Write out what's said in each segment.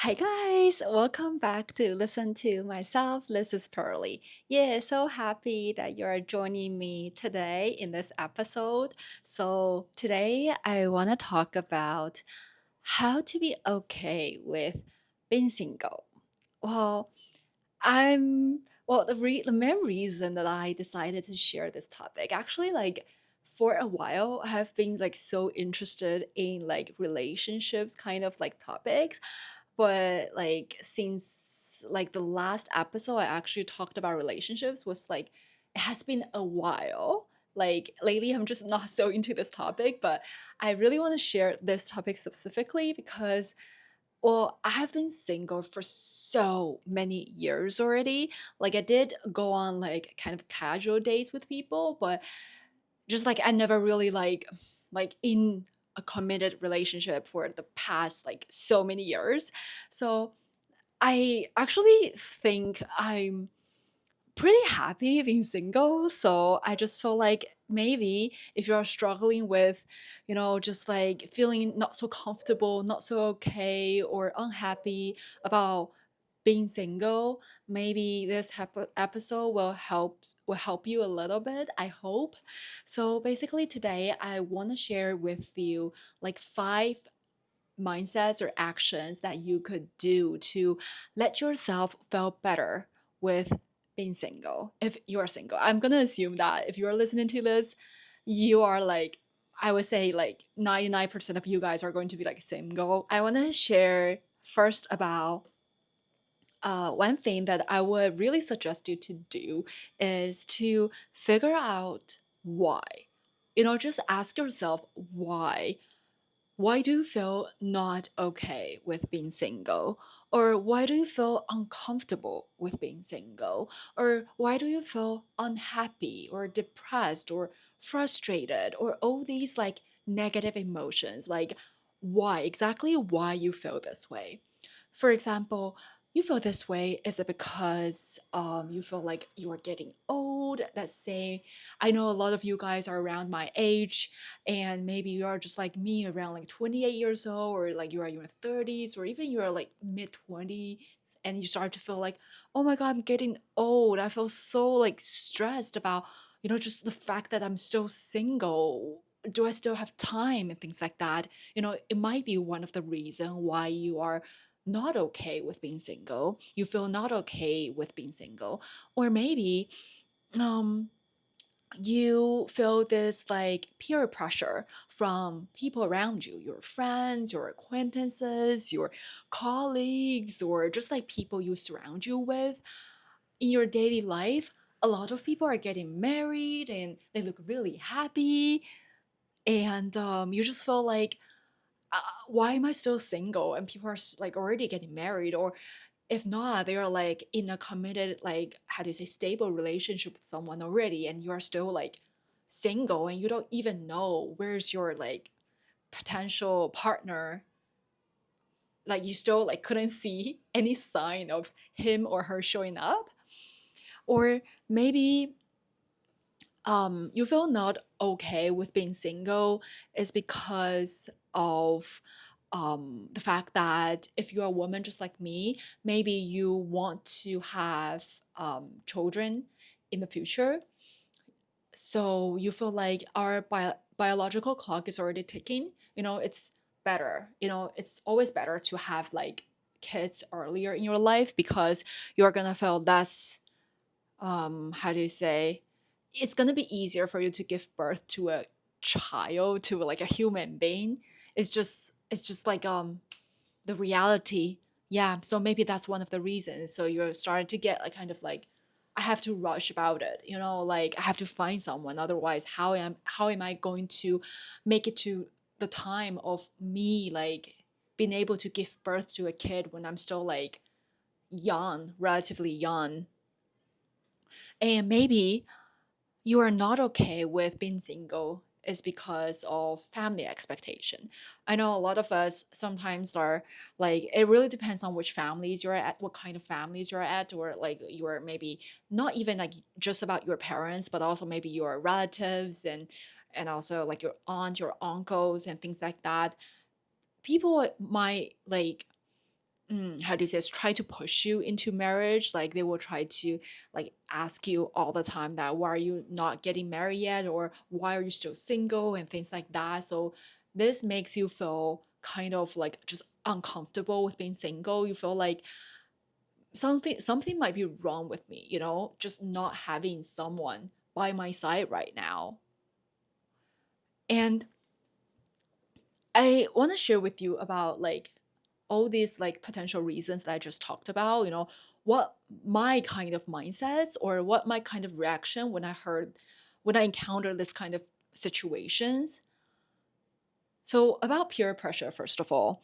Hi guys, welcome back to Listen to Myself. This is Pearly. Yeah, so happy that you're joining me today in this episode. So, today I want to talk about how to be okay with being single. Well, the main reason that I decided to share this topic actually for a while I have been like so interested in like relationships kind of like topics, but like since like the last episode I actually talked about relationships was like it has been a while. Like lately I'm just not so into this topic, but I really want to share this topic specifically because I have been single for so many years already. Like I did go on like kind of casual dates with people, but just like I never really like in a committed relationship for the past like so many years. So I actually think I'm pretty happy being single. So I just feel like maybe if you're struggling with, just like feeling not so comfortable, not so okay, or unhappy about being single, maybe this episode will help you a little bit. I hope. So basically, today I want to share with you like five mindsets or actions that you could do to let yourself feel better with being single. If you are single, I'm gonna assume that if you're listening to this, you are like, I would say like 99% of you guys are going to be like single. I want to share first about one thing that I would really suggest you to do is to figure out why. Just ask yourself why. Why do you feel not okay with being single? Or why do you feel uncomfortable with being single? Or why do you feel unhappy or depressed or frustrated or all these like negative emotions? Like, why exactly why you feel this way? For example, you feel this way, is it because you feel like you're getting old? Let's say, I know a lot of you guys are around my age, and maybe you are just like me around like 28 years old, or like you are in your 30s, or even you're like mid 20s, and you start to feel like, oh my god, I'm getting old. I feel so like stressed about, just the fact that I'm still single. Do I still have time and things like that? It might be one of the reason why you are not okay with being single. You feel not okay with being single. Or maybe um you feel this like peer pressure from people around you, your friends, your acquaintances, your colleagues, or just like people you surround you with in your daily life. A lot of people are getting married and they look really happy, and you just feel like, why am I still single? And people are like already getting married, or if not, they are like in a committed, like, how do you say, stable relationship with someone already, and you are still like single and you don't even know where's your like potential partner. Like you still like couldn't see any sign of him or her showing up. Or maybe you feel not okay with being single is because of the fact that if you're a woman just like me, maybe you want to have children in the future. So you feel like our biological clock is already ticking. It's better. It's always better to have like kids earlier in your life because you're gonna feel less, how do you say, it's gonna be easier for you to give birth to a child, to like a human being. It's just like the reality. Yeah, so maybe that's one of the reasons. So you're starting to get like kind of like, I have to rush about it, like I have to find someone, otherwise how am I going to make it to the time of me like being able to give birth to a kid when I'm still like young, relatively young. And maybe you are not okay with being single is because of family expectation. I know a lot of us sometimes are like, it really depends on which families you're at, what kind of families you're at, or like you're maybe not even like just about your parents, but also maybe your relatives and also like your aunt, your uncles and things like that. People might like how do you say this, try to push you into marriage. Like they will try to like ask you all the time that why are you not getting married yet, or why are you still single, and things like that. So this makes you feel kind of like just uncomfortable with being single. You feel like something might be wrong with me, just not having someone by my side right now. And I want to share with you about like all these like potential reasons that I just talked about, what my kind of mindsets or what my kind of reaction when I encounter this kind of situations. So about peer pressure, first of all.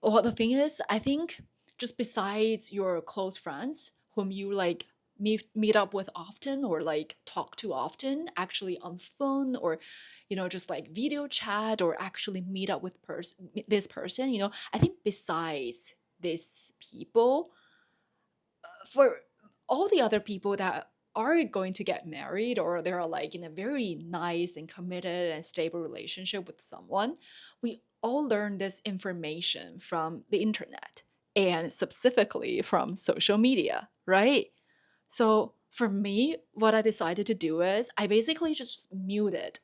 Well, the thing is, I think just besides your close friends whom you like meet up with often or like talk to often, actually on phone or just like video chat or actually meet up with this person, I think besides these people, for all the other people that are going to get married or they're like in a very nice and committed and stable relationship with someone, we all learn this information from the internet and specifically from social media, right? So for me, what I decided to do is I basically just muted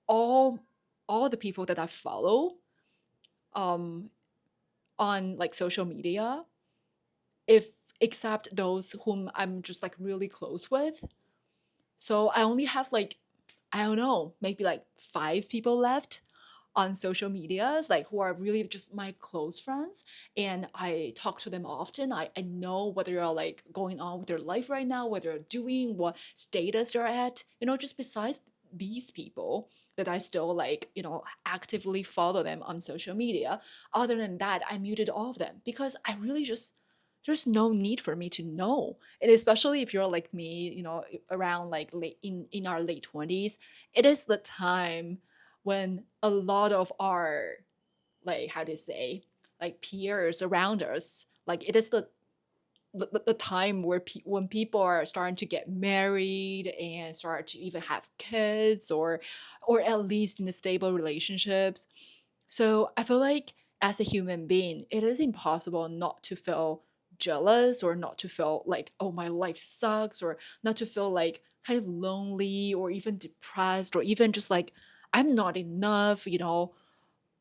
all all the people that I follow um on like social media, if except those whom I'm just like really close with. So I only have like, I don't know, maybe like 5 people left on social medias, like who are really just my close friends. And I talk to them often. I know what they're like going on with their life right now, what they're doing, what status they're at, just besides these people that I still like, actively follow them on social media. Other than that, I muted all of them because I really just, there's no need for me to know. And especially if you're like me, around like late in our late 20s, it is the time when a lot of our, like, how to say, like peers around us, like it is the time where when people are starting to get married and start to even have kids, or at least in a stable relationships. So I feel like as a human being, it is impossible not to feel jealous or not to feel like, oh, my life sucks, or not to feel like kind of lonely or even depressed or even just like I'm not enough,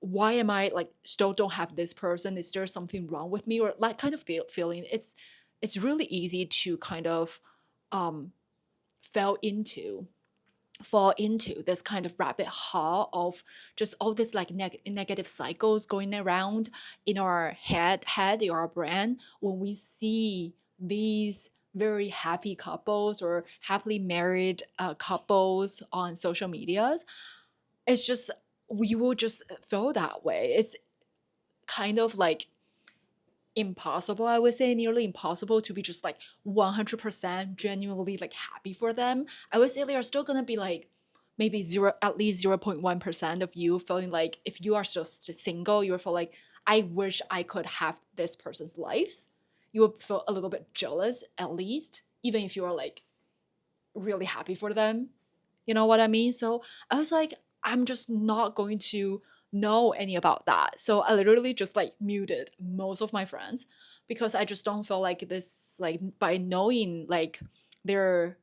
why am I like still don't have this person? Is there something wrong with me? Or like kind of feeling it's really easy to kind of um fall into fall into this kind of rabbit hole of just all this like negative cycles going around in our head in our brain when we see these very happy couples or happily married couples on social medias. It's just, we will just feel that way. It's kind of like impossible, I would say, nearly impossible to be just like 100% genuinely like happy for them. I would say there are still gonna be like maybe zero, at least 0.1% of you feeling like if you are still single, you will feel like I wish I could have this person's lives. You will feel a little bit jealous, at least, even if you are like really happy for them. You know what I mean? So I was like, I'm just not going to know any about that. So I literally just like muted most of my friends because I just don't feel like this, like by knowing like their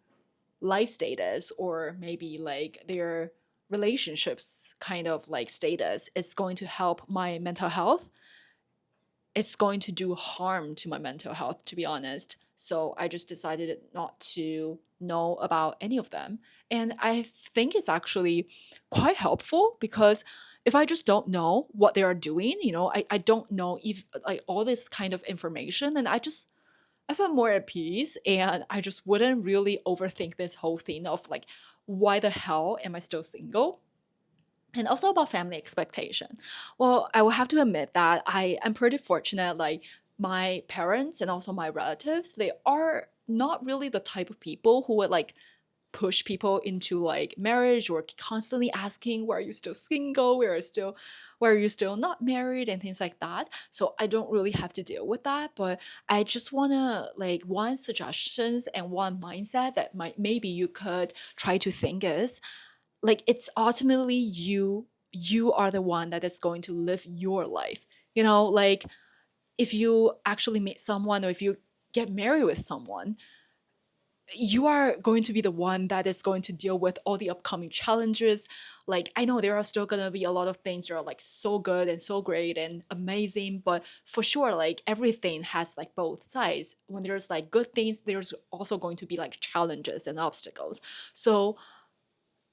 life status or maybe like their relationships kind of like status is going to help my mental health. It's going to do harm to my mental health, to be honest. So I just decided not to know about any of them. And I think it's actually quite helpful because if I just don't know what they are doing, I don't know if like all this kind of information, and I felt more at peace and I just wouldn't really overthink this whole thing of like, why the hell am I still single? And also about family expectation. Well, I will have to admit that I am pretty fortunate. Like my parents and also my relatives, they are not really the type of people who would like push people into like marriage or constantly asking, why are you still single? Where are you still not married and things like that. So I don't really have to deal with that. But I just wanna like one suggestions and one mindset that might maybe you could try to think is like it's ultimately you are the one that is going to live your life, like if you actually meet someone or if you get married with someone, you are going to be the one that is going to deal with all the upcoming challenges. Like, I know there are still going to be a lot of things that are like so good and so great and amazing, but for sure, like everything has like both sides. When there's like good things, there's also going to be like challenges and obstacles. So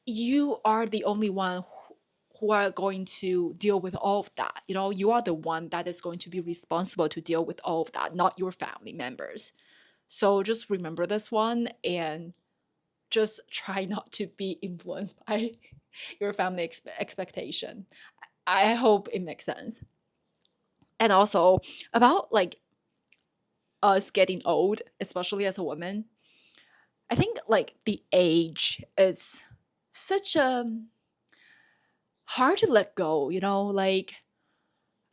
you are the only one who are going to deal with all of that. You know, you are the one that is going to be responsible to deal with all of that, not your family members. So just remember this one, and just try not to be influenced by your family expectation. I hope it makes sense. And also about like us getting old, especially as a woman, I think like the age is such a hard to let go, you know, like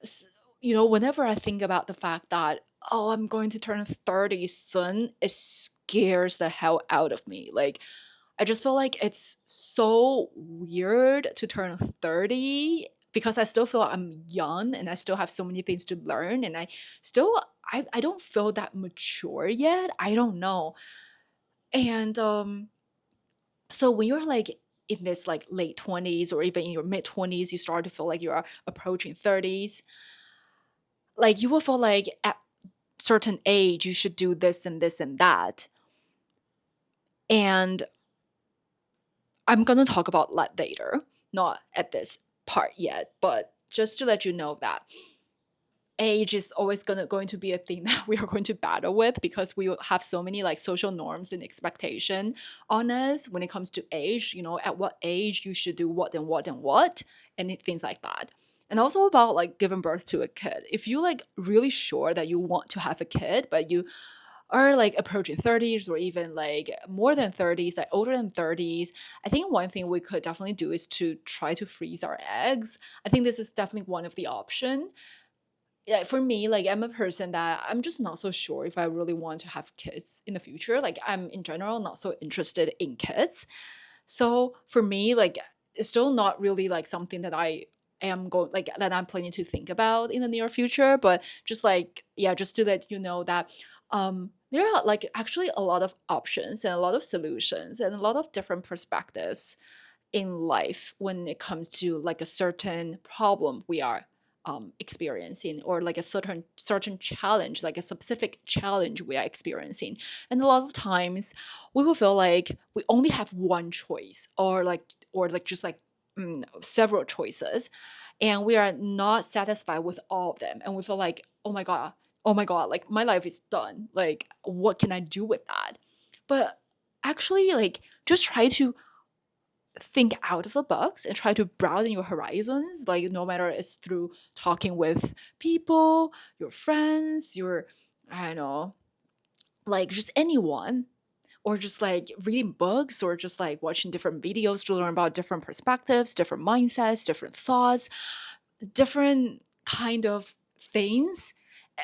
s- whenever I think about the fact that, oh, I'm going to turn 30 soon, it scares the hell out of me. Like, I just feel like it's so weird to turn 30 because I still feel I'm young and I still have so many things to learn, and still I don't feel that mature yet. I don't know. And so when you're like in this like late 20s or even in your mid 20s, you start to feel like you're approaching 30s. Like you will feel like at certain age you should do this and this and that. And I'm gonna talk about that later, not at this part yet, but just to let you know that age is always going to be a thing that we are going to battle with, because we have so many like social norms and expectation on us when it comes to age. You know, at what age you should do what and what and what, and things like that. And also about like giving birth to a kid. If you like really sure that you want to have a kid, but you are like approaching 30s or even like more than 30s, like older than 30s, I think one thing we could definitely do is to try to freeze our eggs. I think this is definitely one of the option. Yeah, for me, like I'm a person that I'm just not so sure if I really want to have kids in the future. Like I'm in general not so interested in kids. So for me, like it's still not really like something that I am going like that I'm planning to think about in the near future. But just like, yeah, just to let you know that there are like actually a lot of options and a lot of solutions and a lot of different perspectives in life when it comes to like a certain problem we are experiencing, or like a certain challenge, like a specific challenge we are experiencing. And a lot of times we will feel like we only have one choice, or like just like several choices, and we are not satisfied with all of them, and we feel like, oh my god, like my life is done, like what can I do with that? But actually, like, just try to think out of the box and try to broaden your horizons, like no matter it's through talking with people, your friends, your, I don't know, like just anyone, or just like reading books, or just like watching different videos to learn about different perspectives, different mindsets, different thoughts, different kind of things.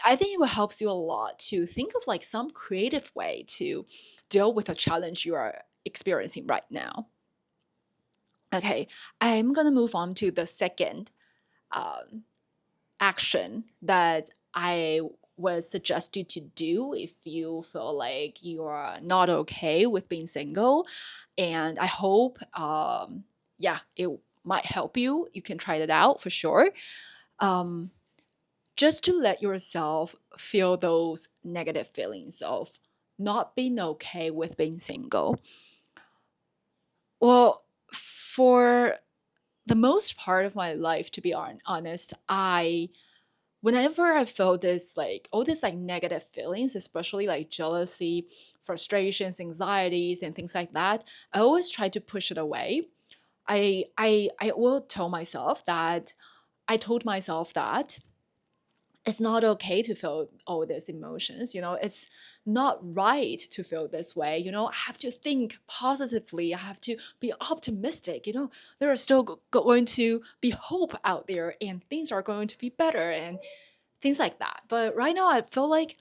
I think it will helps you a lot to think of like some creative way to deal with a challenge you are experiencing right now. Okay, I'm gonna move on to the second um, action that I would suggest you to do if you feel like you're not okay with being single. And I hope, yeah, it might help you. You can try it out for sure. Um, just to let yourself feel those negative feelings of not being okay with being single. Well, for the most part of my life, to be honest, whenever I felt this like all these like negative feelings, especially like jealousy, frustrations, anxieties, and things like that, I always try to push it away. I will tell myself that I told myself that it's not okay to feel all these emotions. It's not right to feel this way. I have to think positively. I have to be optimistic. There are still going to be hope out there, and things are going to be better, and things like that. But right now I feel like,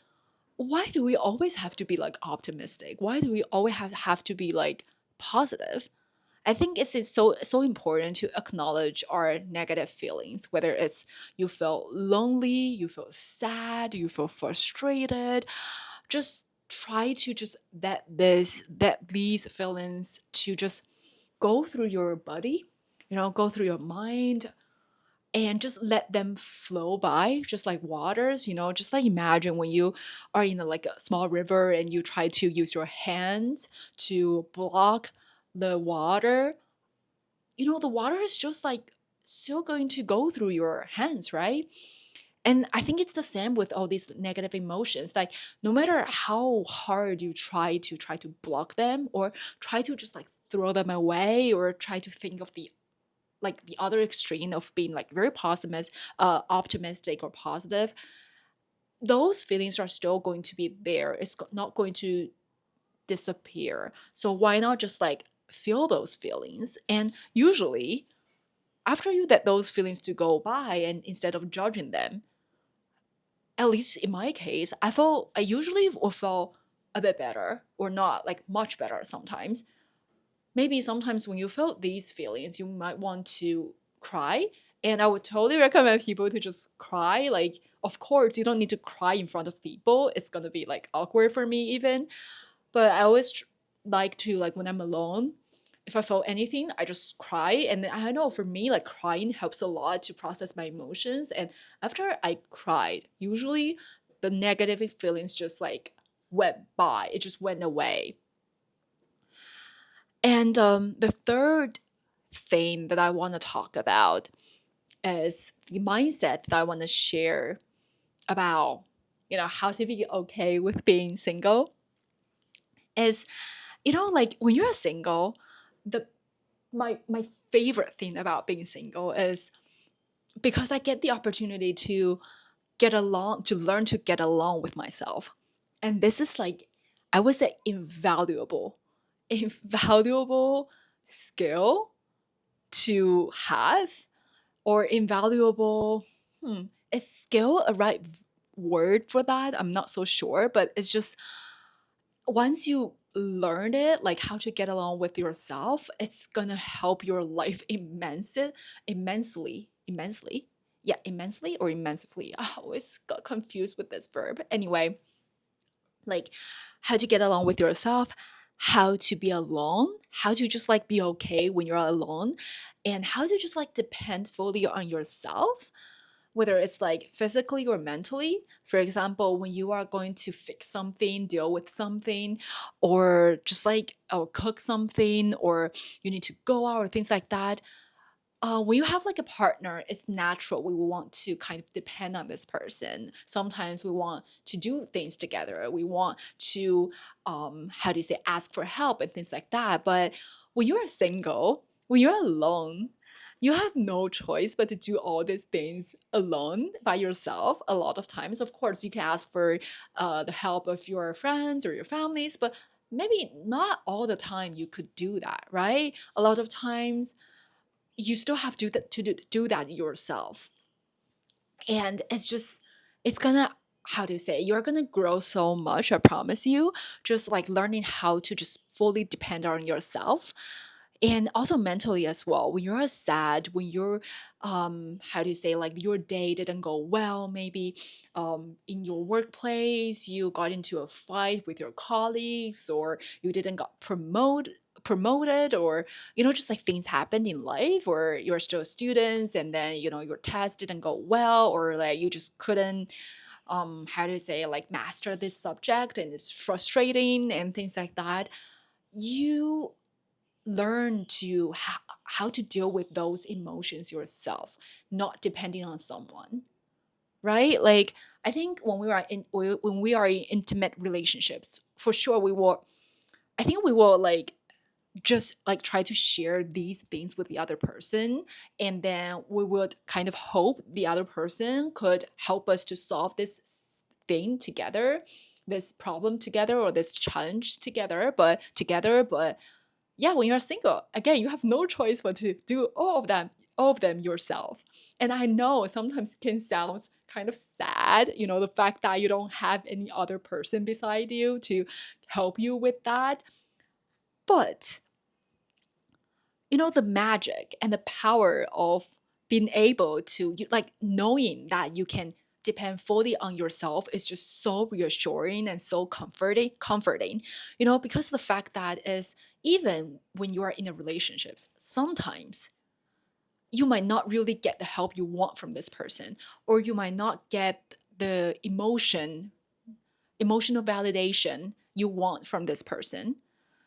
why do we always have to be like optimistic? Why do we always have to be like positive? I think it's so important to acknowledge our negative feelings, whether it's you feel lonely, you feel sad, you feel frustrated. Just try to just that these feelings to just go through your body, go through your mind, and just let them flow by just like waters. Just like imagine when you are in like a small river and you try to use your hands to block the water. The water is just like still going to go through your hands, right? And I think it's the same with all these negative emotions. Like no matter how hard you try to block them, or try to just like throw them away, or try to think of the other extreme of being like very optimistic or positive, those feelings are still going to be there. It's not going to disappear. So why not just like feel those feelings? And usually after you let those feelings to go by, and instead of judging them, at least in my case, I usually will feel a bit better, or not like much better sometimes. Maybe sometimes when you feel these feelings, you might want to cry. And I would totally recommend people to just cry. Like, of course, you don't need to cry in front of people. It's gonna be like awkward for me even. But I always like to, like, when I'm alone, if I feel anything, I just cry. And then I know for me, like crying helps a lot to process my emotions. And after I cried, usually the negative feelings just like went by. It just went away. And the third thing that I want to talk about is the mindset that I want to share about, how to be okay with being single. Is, like when you're single, the my favorite thing about being single is because I get the opportunity to learn to get along with myself. And this is like, I would say, invaluable skill to have, or invaluable, is skill a right word for that? I'm not so sure, but it's just, once you learn it, like how to get along with yourself, it's gonna help your life immensely. Yeah, immensely or immensely. I always got confused with this verb. Anyway, like how to get along with yourself, how to be alone, how to just like be okay when you're alone, and how to just like depend fully on yourself, whether it's like physically or mentally. For example, when you are going to fix something, deal with something, or just like or cook something, or you need to go out or things like that. When you have like a partner, it's natural we will want to kind of depend on this person. Sometimes we want to do things together. We want to, how do you say, ask for help and things like that. But when you're single, when you're alone, you have no choice but to do all these things alone by yourself. A lot of times, of course, you can ask for the help of your friends or your families, but maybe not all the time you could do that, right? A lot of times you still have to do that yourself. And it's gonna, how do you say, you're gonna grow so much, I promise you, just like learning how to just fully depend on yourself. And also mentally as well, when you're sad, when you're, how do you say, like your day didn't go well, maybe in your workplace you got into a fight with your colleagues, or you didn't got promoted, or just like things happened in life, or you're still students and then your test didn't go well, or like you just couldn't, how do you say, like master this subject, and it's frustrating and things like that. You learn to how to deal with those emotions yourself, not depending on someone, right? Like I think when we are in intimate relationships, for sure we will like just like try to share these things with the other person, and then we would kind of hope the other person could help us to solve this thing together, this problem together, or this challenge together. But yeah, when you're single, again, you have no choice but to do all of them yourself. And I know sometimes it can sound kind of sad, the fact that you don't have any other person beside you to help you with that. But the magic and the power of being able to like knowing that you can depend fully on yourself is just so reassuring and so comforting, because the fact that is, even when you are in a relationship, sometimes you might not really get the help you want from this person, or you might not get the emotional validation you want from this person.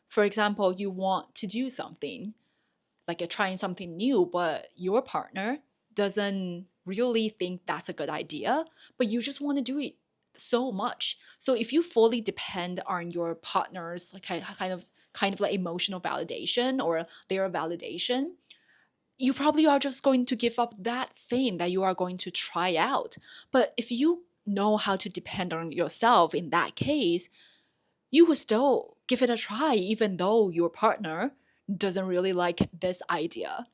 For example, you want to do something like trying something new, but your partner doesn't really think that's a good idea, but you just want to do it so much. So if you fully depend on your partner's like kind of like emotional validation or their validation, you probably are just going to give up that thing that you are going to try out. But if you know how to depend on yourself in that case, you would still give it a try, even though your partner doesn't really like this idea.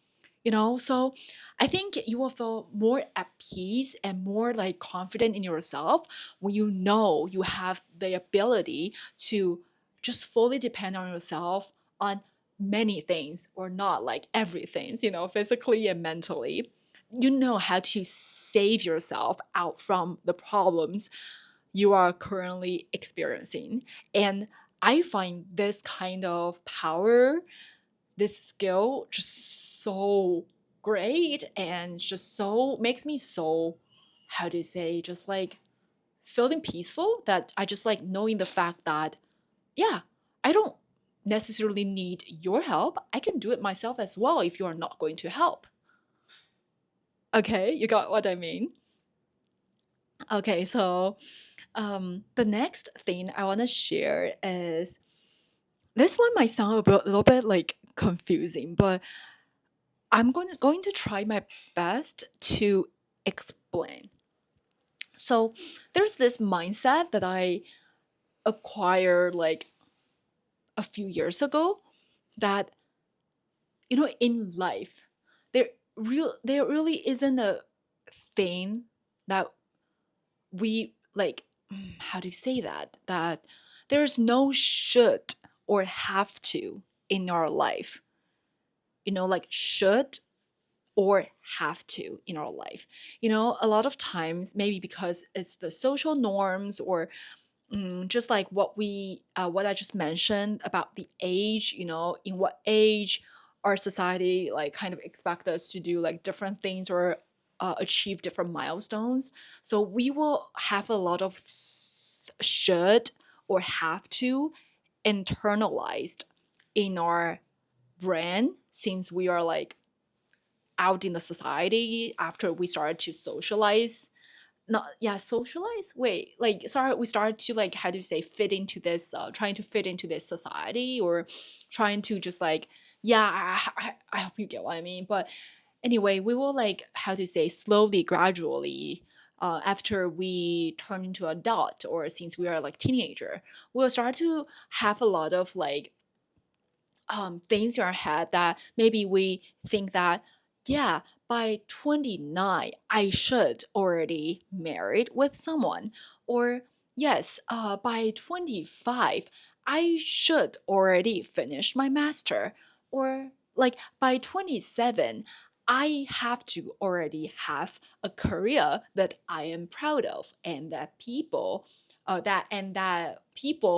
So I think you will feel more at peace and more like confident in yourself when you know you have the ability to just fully depend on yourself on many things, or not like everything, physically and mentally. You know how to save yourself out from the problems you are currently experiencing. And I find this kind of power, this skill, just so great, and just so makes me so, how do you say, just like feeling peaceful, that I just like knowing the fact that, yeah, I don't necessarily need your help. I can do it myself as well if you are not going to help. Okay, you got what I mean? Okay, so the next thing I want to share is, this one might sound little bit like confusing, but I'm going to try my best to explain. So there's this mindset that I acquired like a few years ago, that in life there really isn't a thing that we like, how do you say that there's no should or have to in our life, like should or have to in our life. A lot of times, maybe because it's the social norms, or just like what I just mentioned about the age, in what age our society like kind of expect us to do like different things, or achieve different milestones. So we will have a lot of should or have to internalized in our brain, since we are like out in the society after we started to socialize. Not, yeah, socialize, wait, like, sorry, we started to like, how do you say, fit into this, trying to fit into this society, or trying to just like, yeah, I hope you get what I mean. But anyway, we will like, how to say, slowly, gradually, after we turn into adult, or since we are like teenager, we'll start to have a lot of like things in our head, that maybe we think that, yeah, by 29 I should already married with someone, or yes, by 25 I should already finish my master, or like by 27 I have to already have a career that I am proud of, and that people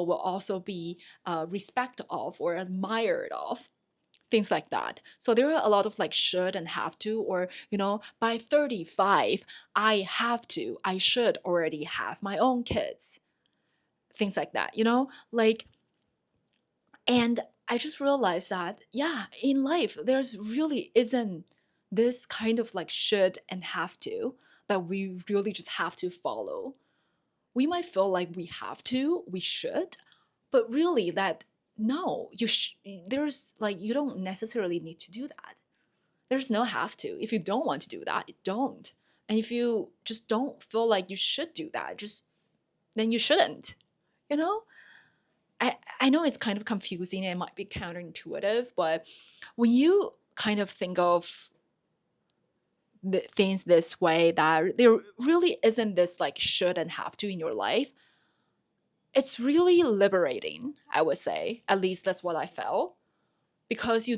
will also be respect of or admired of, things like that. So there are a lot of like should and have to, or by 35 I should already have my own kids, things like that, like. And I just realized that, yeah, in life there's really isn't this kind of like should and have to that we really just have to follow. We might feel like we should, but really that, no, there's like, you don't necessarily need to do that. There's no have to. If you don't want to do that, don't. And if you just don't feel like you should do that, just then you shouldn't. You know? I know it's kind of confusing and it might be counterintuitive, but when you kind of think of things this way, that there really isn't this like should and have to in your life, it's really liberating, I would say. At least that's what I felt. because you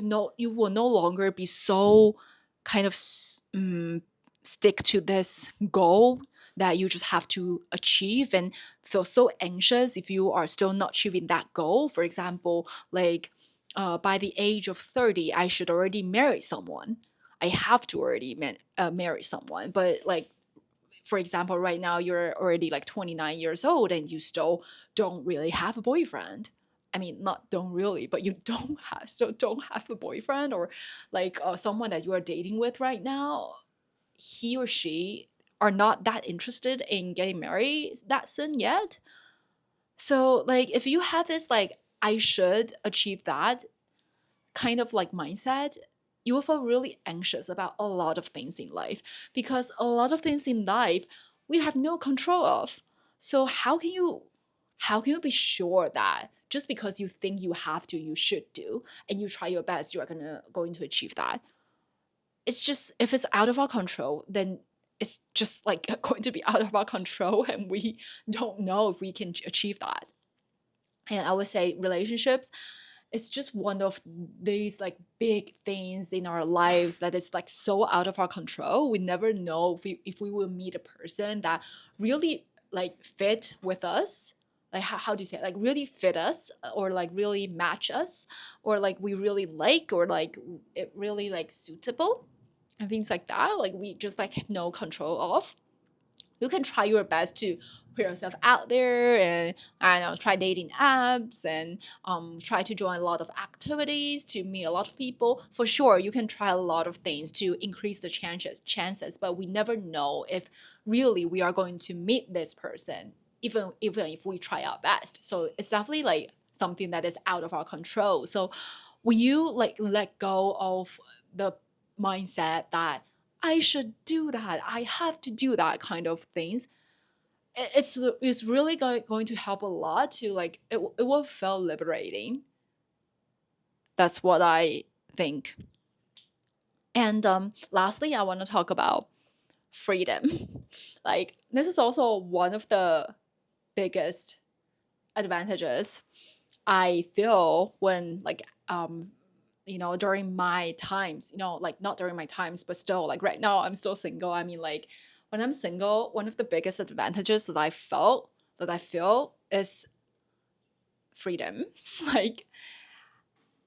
will no longer be so kind of stick to this goal that you just have to achieve and feel so anxious if you are still not achieving that goal. For example, like by the age of 30, I should already marry someone. I have to already marry someone. But like, for example, right now you're already like 29 years old and you still don't really have a boyfriend. I mean, not don't really, but you don't have a boyfriend, or like someone that you are dating with right now, he or she are not that interested in getting married that soon yet. So like if you have this like I should achieve that kind of like mindset, you will feel really anxious about a lot of things in life, because a lot of things in life we have no control of. So how can you be sure that just because you think you have to, you should do, and you try your best, you are going to achieve that? It's just, if it's out of our control, then it's just like going to be out of our control, and we don't know if we can achieve that. And I would say relationships, it's just one of these like big things in our lives that is like so out of our control. We never know if we will meet a person that really like fit with us, like how do you say it? Like really fit us, or like really match us, or like we really like, or like it really like suitable, and things like that, like we just like have no control of. You can try your best to put yourself out there, and I don't know, try dating apps, and try to join a lot of activities to meet a lot of people. For sure, you can try a lot of things to increase the chances, but we never know if really we are going to meet this person, even if we try our best. So it's definitely like something that is out of our control. So when you like let go of the mindset that I should do that, I have to do that kind of things, it's really going to help a lot to like it will feel liberating. That's what I think. And lastly, I want to talk about freedom. Like this is also one of the biggest advantages I feel when like during my times, like not during my times, but still like right now I'm still single. I mean, like when I'm single, one of the biggest advantages that I feel is freedom. Like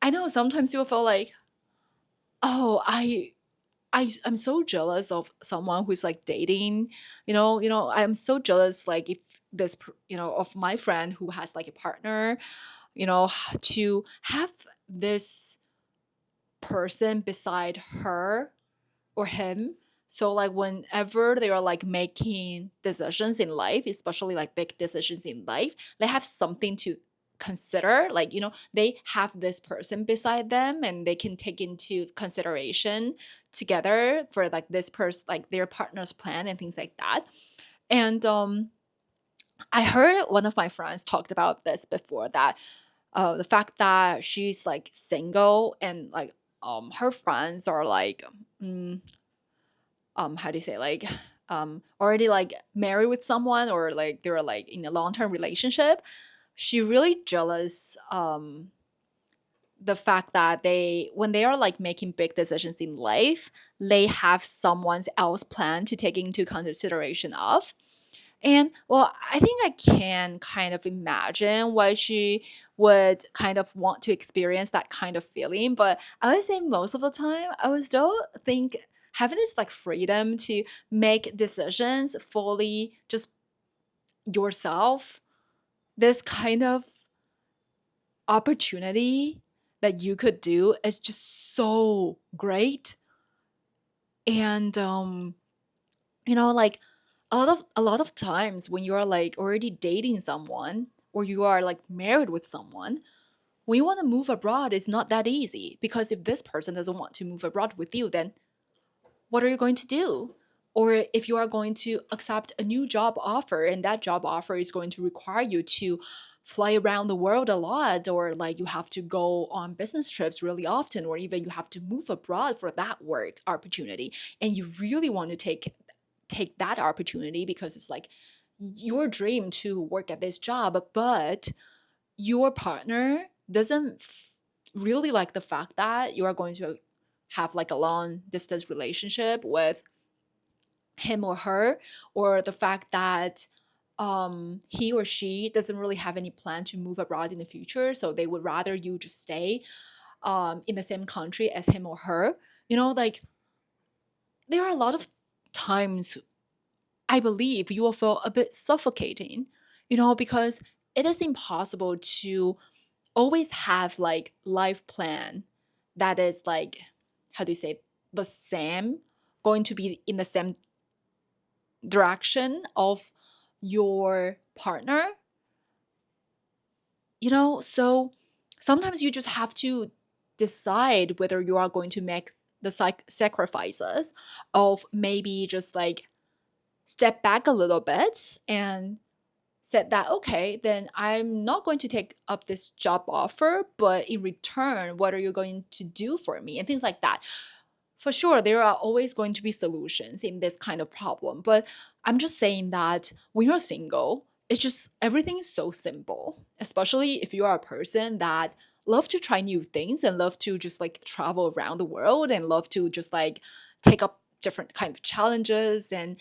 I know sometimes you will feel like, oh, I'm so jealous of someone who's like dating, I'm so jealous, like if of my friend who has like a partner, to have this person beside her or him. So like whenever they are like making decisions in life, especially like big decisions in life, they have something to consider. Like, they have this person beside them and they can take into consideration together for like this person, like their partner's plan and things like that. And I heard one of my friends talked about this before, that the fact that she's like single and like her friends are like mm, how do you say, like already like married with someone, or like they're like in a long-term relationship. She really jealous the fact that they, when they are like making big decisions in life, they have someone else plan to take into consideration of. And well, I think I can kind of imagine why she would kind of want to experience that kind of feeling. But I would say most of the time, I would still think having this like freedom to make decisions fully just yourself, this kind of opportunity that you could do is just so great. And like a lot of times when you are like already dating someone, or you are like married with someone, when you want to move abroad, it's not that easy, because if this person doesn't want to move abroad with you, then what are you going to do? Or if you are going to accept a new job offer, and that job offer is going to require you to fly around the world a lot, or like you have to go on business trips really often, or even you have to move abroad for that work opportunity, and you really want to take that opportunity because it's like your dream to work at this job, but your partner doesn't really like the fact that you are going to have like a long distance relationship with him or her, or the fact that he or she doesn't really have any plan to move abroad in the future, so they would rather you just stay in the same country as him or her. Like there are a lot of times I believe you will feel a bit suffocating, because it is impossible to always have like life plan that is like, how do you say, the same, going to be in the same direction of your partner. So sometimes you just have to decide whether you are going to make the sacrifices of maybe just like step back a little bit and said that, okay, then I'm not going to take up this job offer, but in return, what are you going to do for me, and things like that. For sure, there are always going to be solutions in this kind of problem, but I'm just saying that when you're single, it's just everything is so simple, especially if you are a person that love to try new things and love to just like travel around the world and love to just like take up different kind of challenges, and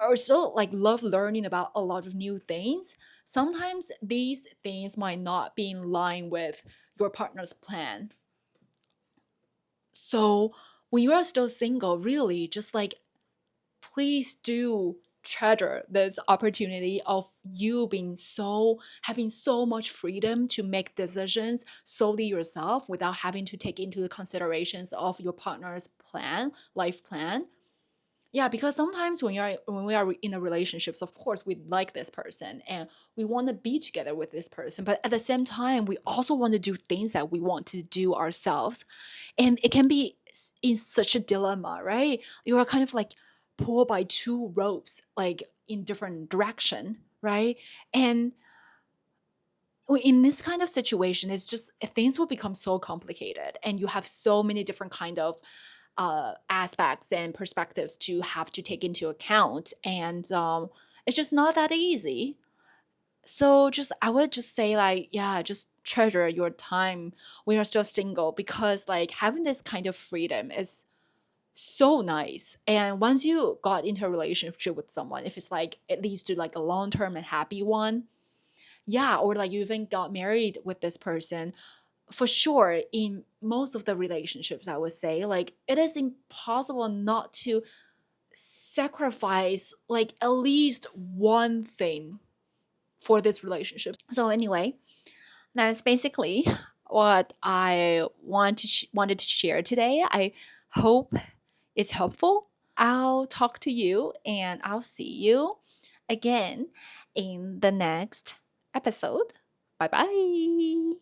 also like love learning about a lot of new things. Sometimes these things might not be in line with your partner's plan. So when you are still single, really just like please do treasure this opportunity of you being so having so much freedom to make decisions solely yourself without having to take into the considerations of your partner's plan, life plan. Yeah, because sometimes when we are in a relationships, of course we like this person and we want to be together with this person, but at the same time we also want to do things that we want to do ourselves. And it can be in such a dilemma, right? You are kind of like pulled by two ropes, like in different direction, right? And in this kind of situation, it's just things will become so complicated, and you have so many different kind of aspects and perspectives to have to take into account, and it's just not that easy. So just I would just say like, yeah, just treasure your time when you're still single, because like having this kind of freedom is so nice. And once you got into a relationship with someone, if it's like it leads to like a long-term and happy one, yeah, or like you even got married with this person, for sure in most of the relationships I would say like it is impossible not to sacrifice like at least one thing for this relationship. So anyway, that's basically what I wanted to share today. I hope it's helpful. I'll talk to you and I'll see you again in the next episode. Bye bye.